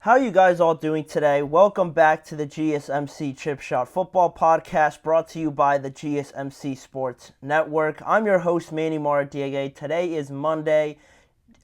How are you guys all doing today? Welcome back to the GSMC Chip Shot Football Podcast brought to you by the GSMC Sports Network. I'm your host, Manny Maradiaga. Today is Monday,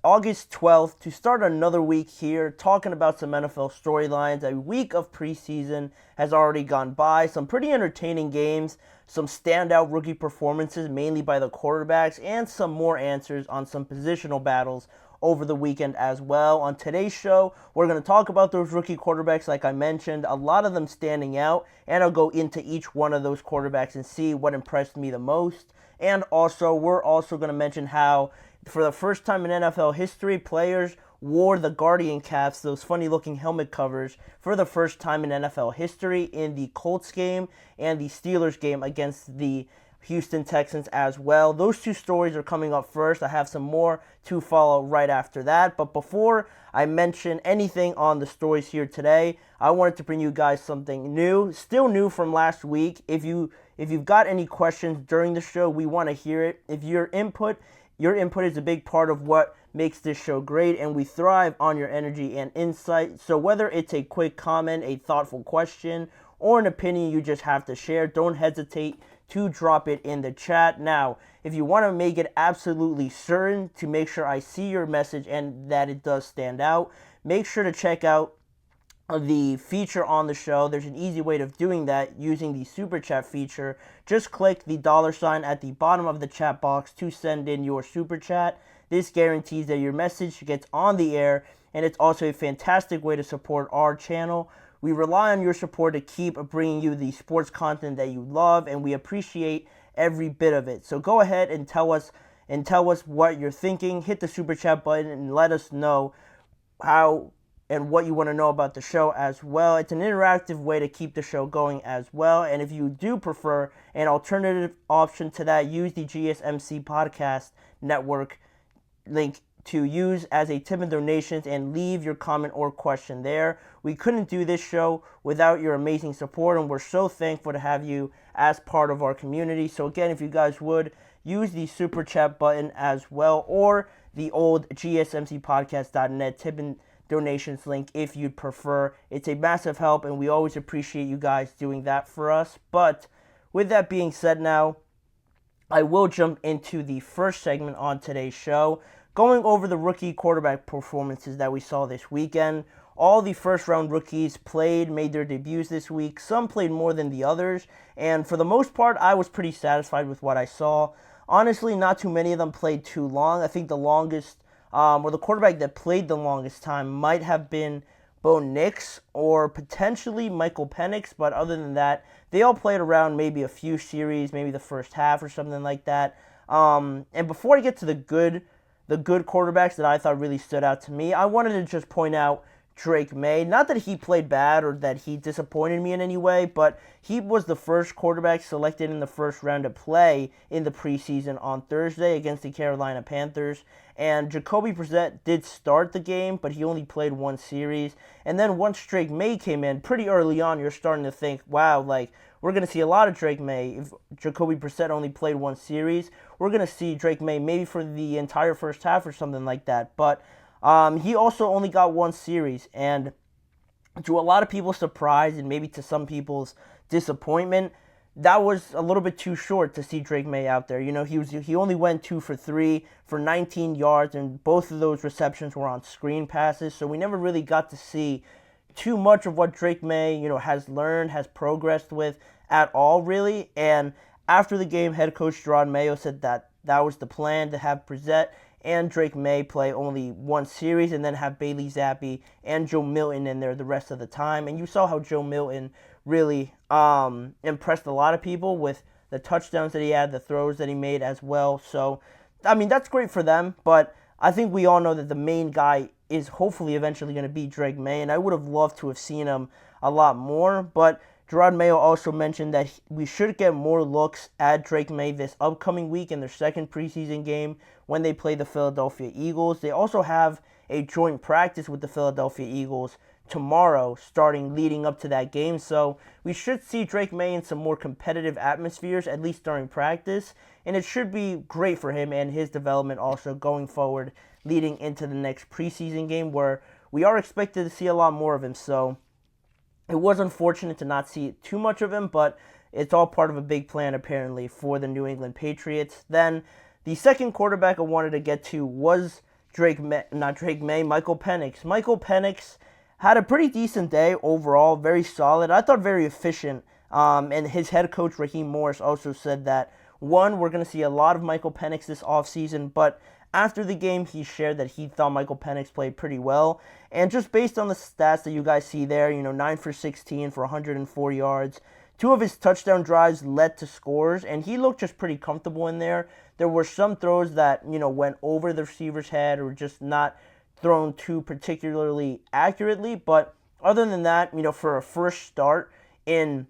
August 12th, to start another week here talking about some NFL storylines. A week of preseason has already gone by. Some pretty entertaining games, some standout rookie performances, mainly by the quarterbacks, and some more answers on some positional battles over the weekend as well. On today's show, we're going to talk about those rookie quarterbacks, like I mentioned, a lot of them standing out, and I'll go into each one of those quarterbacks and see what impressed me the most. And also, we're also going to mention how, for the first time in NFL history, players wore the Guardian caps, those funny-looking helmet covers, for the first time in NFL history in the Colts game and the Steelers game against the Houston Texans as well. Those two stories are coming up first. I have some more to follow right after that. But before I mention anything on the stories here today, I wanted to bring you guys something new, still new from last week. If you've got any questions during the show, we want to hear it. If your input is a big part of what makes this show great, and we thrive on your energy and insight. So whether it's a quick comment, a thoughtful question, or an opinion you just have to share, don't hesitate to drop it in the chat. Now, if you want to make it absolutely certain to make sure I see your message and that it does stand out, make sure to check out the feature on the show. There's an easy way of doing that using the super chat feature. Just click the $ at the bottom of the chat box to send in your super chat. This guarantees that your message gets on the air, and it's also a fantastic way to support our channel. We rely on your support to keep bringing you the sports content that you love, and we appreciate every bit of it. So go ahead and tell us what you're thinking. Hit the super chat button and let us know how and what you want to know about the show as well. It's an interactive way to keep the show going as well. And if you do prefer an alternative option to that, use the GSMC Podcast Network link to use as a tip and donations, and leave your comment or question there. We couldn't do this show without your amazing support, and we're so thankful to have you as part of our community. So again, if you guys would, use the super chat button as well, or the old gsmcpodcast.net tip and donations link if you'd prefer. It's a massive help, and we always appreciate you guys doing that for us. But with that being said, now I will jump into the first segment on today's show, going over the rookie quarterback performances that we saw this weekend. All the first-round rookies made their debuts this week. Some played more than the others, and for the most part, I was pretty satisfied with what I saw. Honestly, not too many of them played too long. I think the longest, or the quarterback that played the longest time might have been Bo Nix or potentially Michael Penix, but other than that, they all played around maybe a few series, maybe the first half or something like that. And before I get to the good quarterbacks that I thought really stood out to me, I wanted to just point out Drake May. Not that he played bad or that he disappointed me in any way, but he was the first quarterback selected in the first round to play in the preseason on Thursday against the Carolina Panthers. And Jacoby Brissett did start the game, but he only played one series. And then once Drake May came in, pretty early on, you're starting to think, wow, we're going to see a lot of Drake May. If Jacoby Brissett only played one series, we're going to see Drake May maybe for the entire first half or something like that. But he also only got one series, and to a lot of people's surprise and maybe to some people's disappointment, that was a little bit too short to see Drake May out there. You know, he only went 2 for 3 for 19 yards, and both of those receptions were on screen passes, so we never really got to see too much of what Drake May, has learned, has progressed with at all, really. And after the game, head coach Gerard Mayo said that was the plan, to have Brissett and Drake May play only one series and then have Bailey Zappi and Joe Milton in there the rest of the time. And you saw how Joe Milton really impressed a lot of people with the touchdowns that he had, the throws that he made as well. So, I mean, that's great for them, but I think we all know that the main guy is hopefully eventually going to be Drake May, and I would have loved to have seen him a lot more. But Gerard Mayo also mentioned that we should get more looks at Drake May this upcoming week in their second preseason game when they play the Philadelphia Eagles. They also have a joint practice with the Philadelphia Eagles tomorrow, leading up to that game. So we should see Drake May in some more competitive atmospheres, at least during practice. And it should be great for him and his development also going forward, leading into the next preseason game where we are expected to see a lot more of him. So it was unfortunate to not see too much of him, but it's all part of a big plan apparently for the New England Patriots. Then the second quarterback I wanted to get to was Michael Penix. Michael Penix had a pretty decent day overall, very solid. I thought very efficient. And his head coach, Raheem Morris, also said that, one, we're going to see a lot of Michael Penix this offseason, but after the game, he shared that he thought Michael Penix played pretty well. And just based on the stats that you guys see there, 9 for 16 for 104 yards. 2 of his touchdown drives led to scores, and he looked just pretty comfortable in there. There were some throws that, went over the receiver's head or just not thrown too particularly accurately. But other than that, for a first start in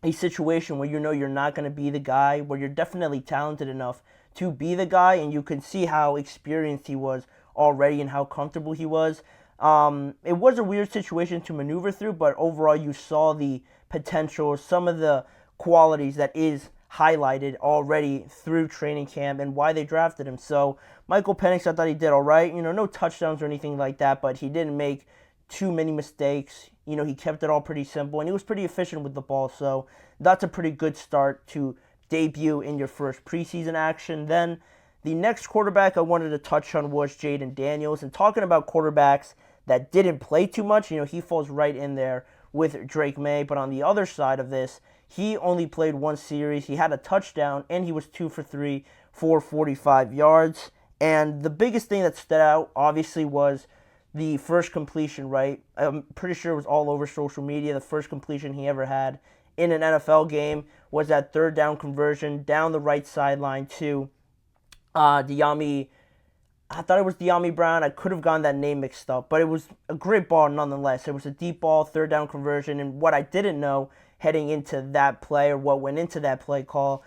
a situation where you're not going to be the guy, where you're definitely talented enough to be the guy, and you can see how experienced he was already and how comfortable he was. It was a weird situation to maneuver through, but overall you saw the potential, some of the qualities that is highlighted already through training camp and why they drafted him. So Michael Penix, I thought he did all right. No touchdowns or anything like that, but he didn't make too many mistakes. He kept it all pretty simple, and he was pretty efficient with the ball. So that's a pretty good start to debut in your first preseason action. Then the next quarterback I wanted to touch on was Jayden Daniels. And talking about quarterbacks that didn't play too much, he falls right in there with Drake May. But on the other side of this, he only played 1 series. He had a touchdown, and he was 2 for 3 for 45 yards. And the biggest thing that stood out, obviously, was the first completion, right? I'm pretty sure it was all over social media. The first completion he ever had in an NFL game was that third down conversion down the right sideline to De'Ami. I thought it was De'Ami Brown. I could have gotten that name mixed up, but it was a great ball nonetheless. It was a deep ball, third down conversion, and what I didn't know heading into that play, or what went into that play call,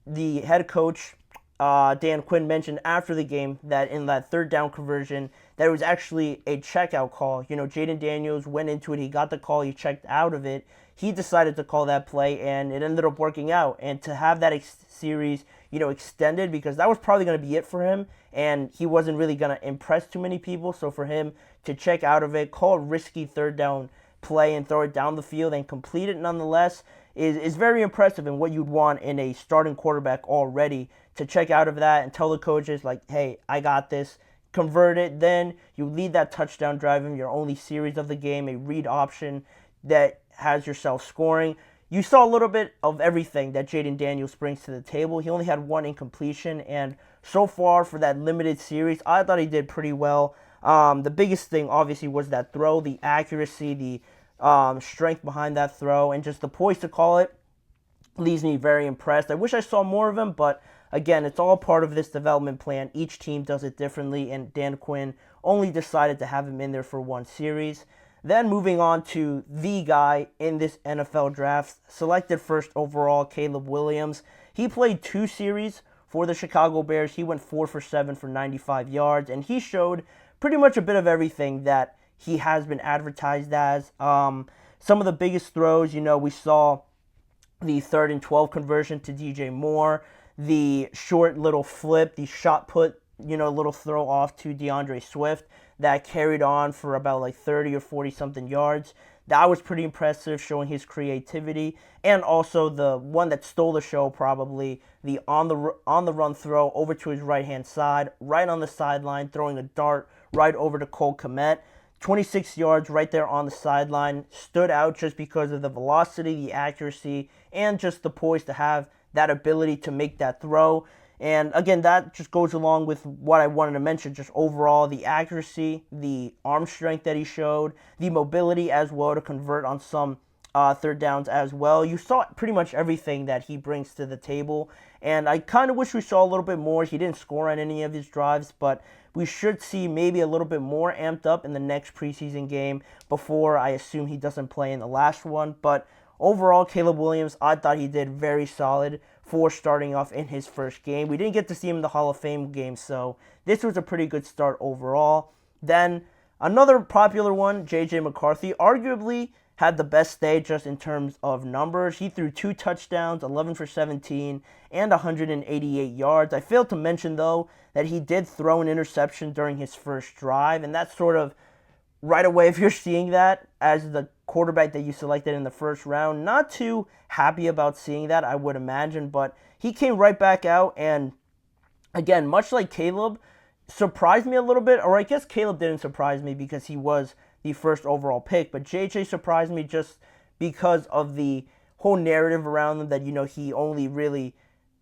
the head coach, Dan Quinn, mentioned after the game that in that third down conversion, that it was actually a checkout call. Jayden Daniels went into it, he got the call, he checked out of it. He decided to call that play, and it ended up working out. And to have that series, extended, because that was probably going to be it for him, and he wasn't really going to impress too many people. So for him to check out of it, call a risky third down play, and throw it down the field and complete it nonetheless is very impressive, and what you'd want in a starting quarterback already, to check out of that and tell the coaches, like, hey, I got this, convert it. Then you lead that touchdown drive in your only series of the game, a read option that has yourself scoring. You saw a little bit of everything that Jayden Daniels brings to the table. He only had 1 incompletion, and so far for that limited series, I thought he did pretty well. The biggest thing, obviously, was that throw, the accuracy, the strength behind that throw, and just the poise to call it leaves me very impressed. I wish I saw more of him, but again, it's all part of this development plan. Each team does it differently, and Dan Quinn only decided to have him in there for 1 series. Then moving on to the guy in this NFL draft, selected first overall, Caleb Williams. He played 2 series for the Chicago Bears. He went 4 for 7 for 95 yards, and he showed pretty much a bit of everything that he has been advertised as. Some of the biggest throws, we saw the 3rd and 12 conversion to DJ Moore, the short little flip, the shot put, little throw off to DeAndre Swift that carried on for about like 30 or 40 something yards. That was pretty impressive, showing his creativity. And also the one that stole the show, probably, the on the run throw over to his right hand side, right on the sideline, throwing a dart right over to Cole Kmet. 26 yards right there on the sideline. Stood out just because of the velocity, the accuracy, and just the poise to have that ability to make that throw. And again, that just goes along with what I wanted to mention, just overall the accuracy, the arm strength that he showed, the mobility as well to convert on some third downs as well. You saw pretty much everything that he brings to the table, and I kind of wish we saw a little bit more. He didn't score on any of his drives, but we should see maybe a little bit more amped up in the next preseason game before I assume he doesn't play in the last one. But overall, Caleb Williams, I thought he did very solid for starting off in his first game. We didn't get to see him in the Hall of Fame game, so this was a pretty good start overall. Then another popular one, JJ McCarthy, arguably had the best day just in terms of numbers. He threw 2 touchdowns, 11 for 17, and 188 yards. I failed to mention, though, that he did throw an interception during his first drive, and that sort of right away, if you're seeing that as the quarterback that you selected in the first round, not too happy about seeing that, I would imagine. But he came right back out, and again, much like Caleb, surprised me a little bit. Or I guess Caleb didn't surprise me because he was the first overall pick, but JJ surprised me just because of the whole narrative around him that, he only really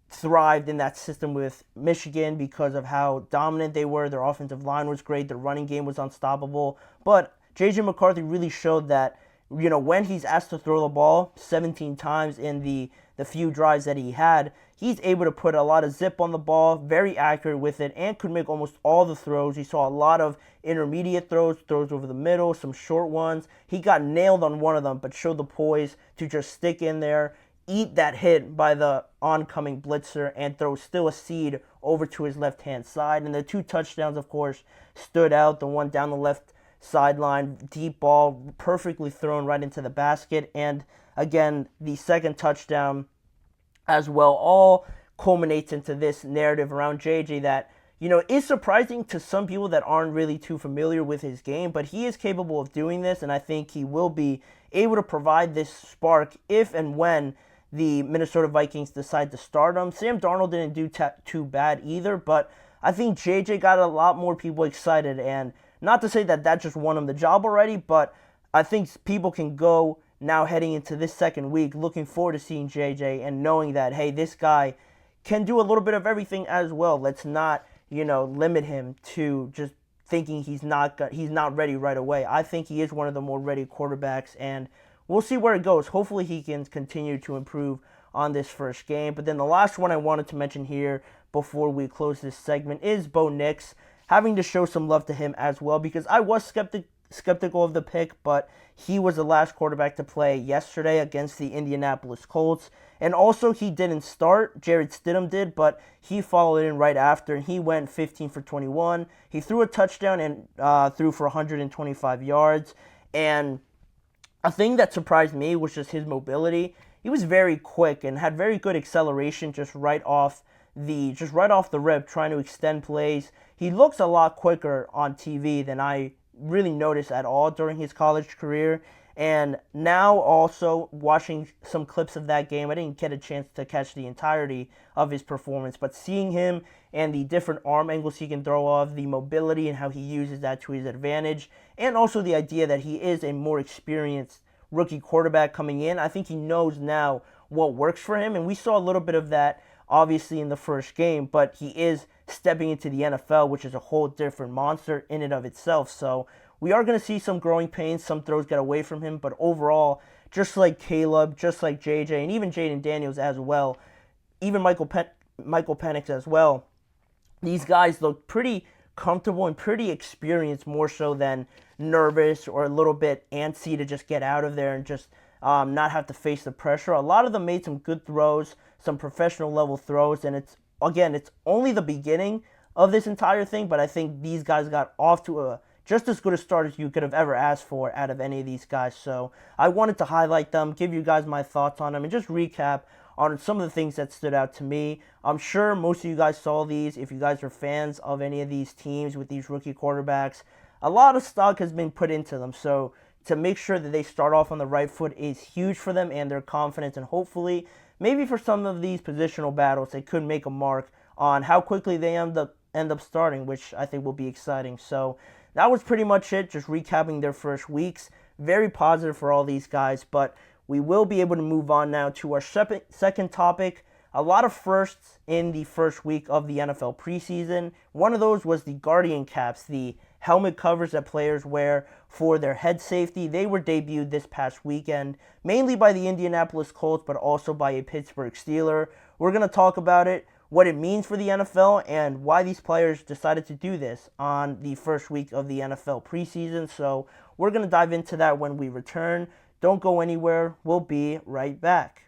thrived in that system with Michigan because of how dominant they were. Their offensive line was great. Their running game was unstoppable. But JJ McCarthy really showed that, when he's asked to throw the ball 17 times in the few drives that he had, he's able to put a lot of zip on the ball, very accurate with it, and could make almost all the throws. He saw a lot of intermediate throws over the middle, some short ones. He got nailed on one of them, but showed the poise to just stick in there, eat that hit by the oncoming blitzer, and throw still a seed over to his left-hand side. And the 2 touchdowns, of course, stood out. The one down the left sideline, deep ball, perfectly thrown right into the basket. And again, the second touchdown as well, all culminates into this narrative around JJ that, is surprising to some people that aren't really too familiar with his game, but he is capable of doing this, and I think he will be able to provide this spark if and when the Minnesota Vikings decide to start him. Sam Darnold didn't do too bad either, but I think JJ got a lot more people excited, and not to say that just won him the job already, but I think people can go now heading into this second week looking forward to seeing JJ and knowing that, hey, this guy can do a little bit of everything as well. Let's not, limit him to just thinking he's not ready right away. I think he is one of the more ready quarterbacks, and we'll see where it goes. Hopefully he can continue to improve on this first game. But then the last one I wanted to mention here before we close this segment is Bo Nix. Having to show some love to him as well, because I was skeptical of the pick, but he was the last quarterback to play yesterday against the Indianapolis Colts. And also, he didn't start. Jarrett Stidham did, but he followed in right after, and he went 15 for 21. He threw a touchdown and threw for 125 yards. And a thing that surprised me was just his mobility. He was very quick and had very good acceleration just right off the rip, trying to extend plays. He looks a lot quicker on TV than I really noticed at all during his college career. And now also watching some clips of that game, I didn't get a chance to catch the entirety of his performance, but seeing him and the different arm angles he can throw off, the mobility and how he uses that to his advantage, and also the idea that he is a more experienced rookie quarterback coming in, I think he knows now what works for him. And we saw a little bit of that obviously in the first game, but he is stepping into the NFL, which is a whole different monster in and of itself. So we are going to see some growing pains, some throws get away from him, but overall, just like Caleb, just like JJ, and even Jayden Daniels as well, even Michael Penix as well, these guys look pretty comfortable and pretty experienced, more so than nervous or a little bit antsy to just get out of there and just not have to face the pressure. A lot of them made some good throws, some professional level throws, and it's only the beginning of this entire thing, but I think these guys got off to just as good a start as you could have ever asked for out of any of these guys. So I wanted to highlight them, give you guys my thoughts on them, and just recap on some of the things that stood out to me. I'm sure most of you guys saw these. If you guys are fans of any of these teams with these rookie quarterbacks, a lot of stock has been put into them. So to make sure that they start off on the right foot is huge for them and their confidence, and hopefully maybe for some of these positional battles, they could make a mark on how quickly they end up starting, which I think will be exciting. So that was pretty much it, just recapping their first weeks. Very positive for all these guys, but we will be able to move on now to our second topic. A lot of firsts in the first week of the NFL preseason. One of those was the Guardian caps, the helmet covers that players wear for their head safety. They were debuted this past weekend, mainly by the Indianapolis Colts, but also by a Pittsburgh Steeler. We're going to talk about it, what it means for the NFL, and why these players decided to do this on the first week of the NFL preseason. So we're going to dive into that when we return. Don't go anywhere. We'll be right back.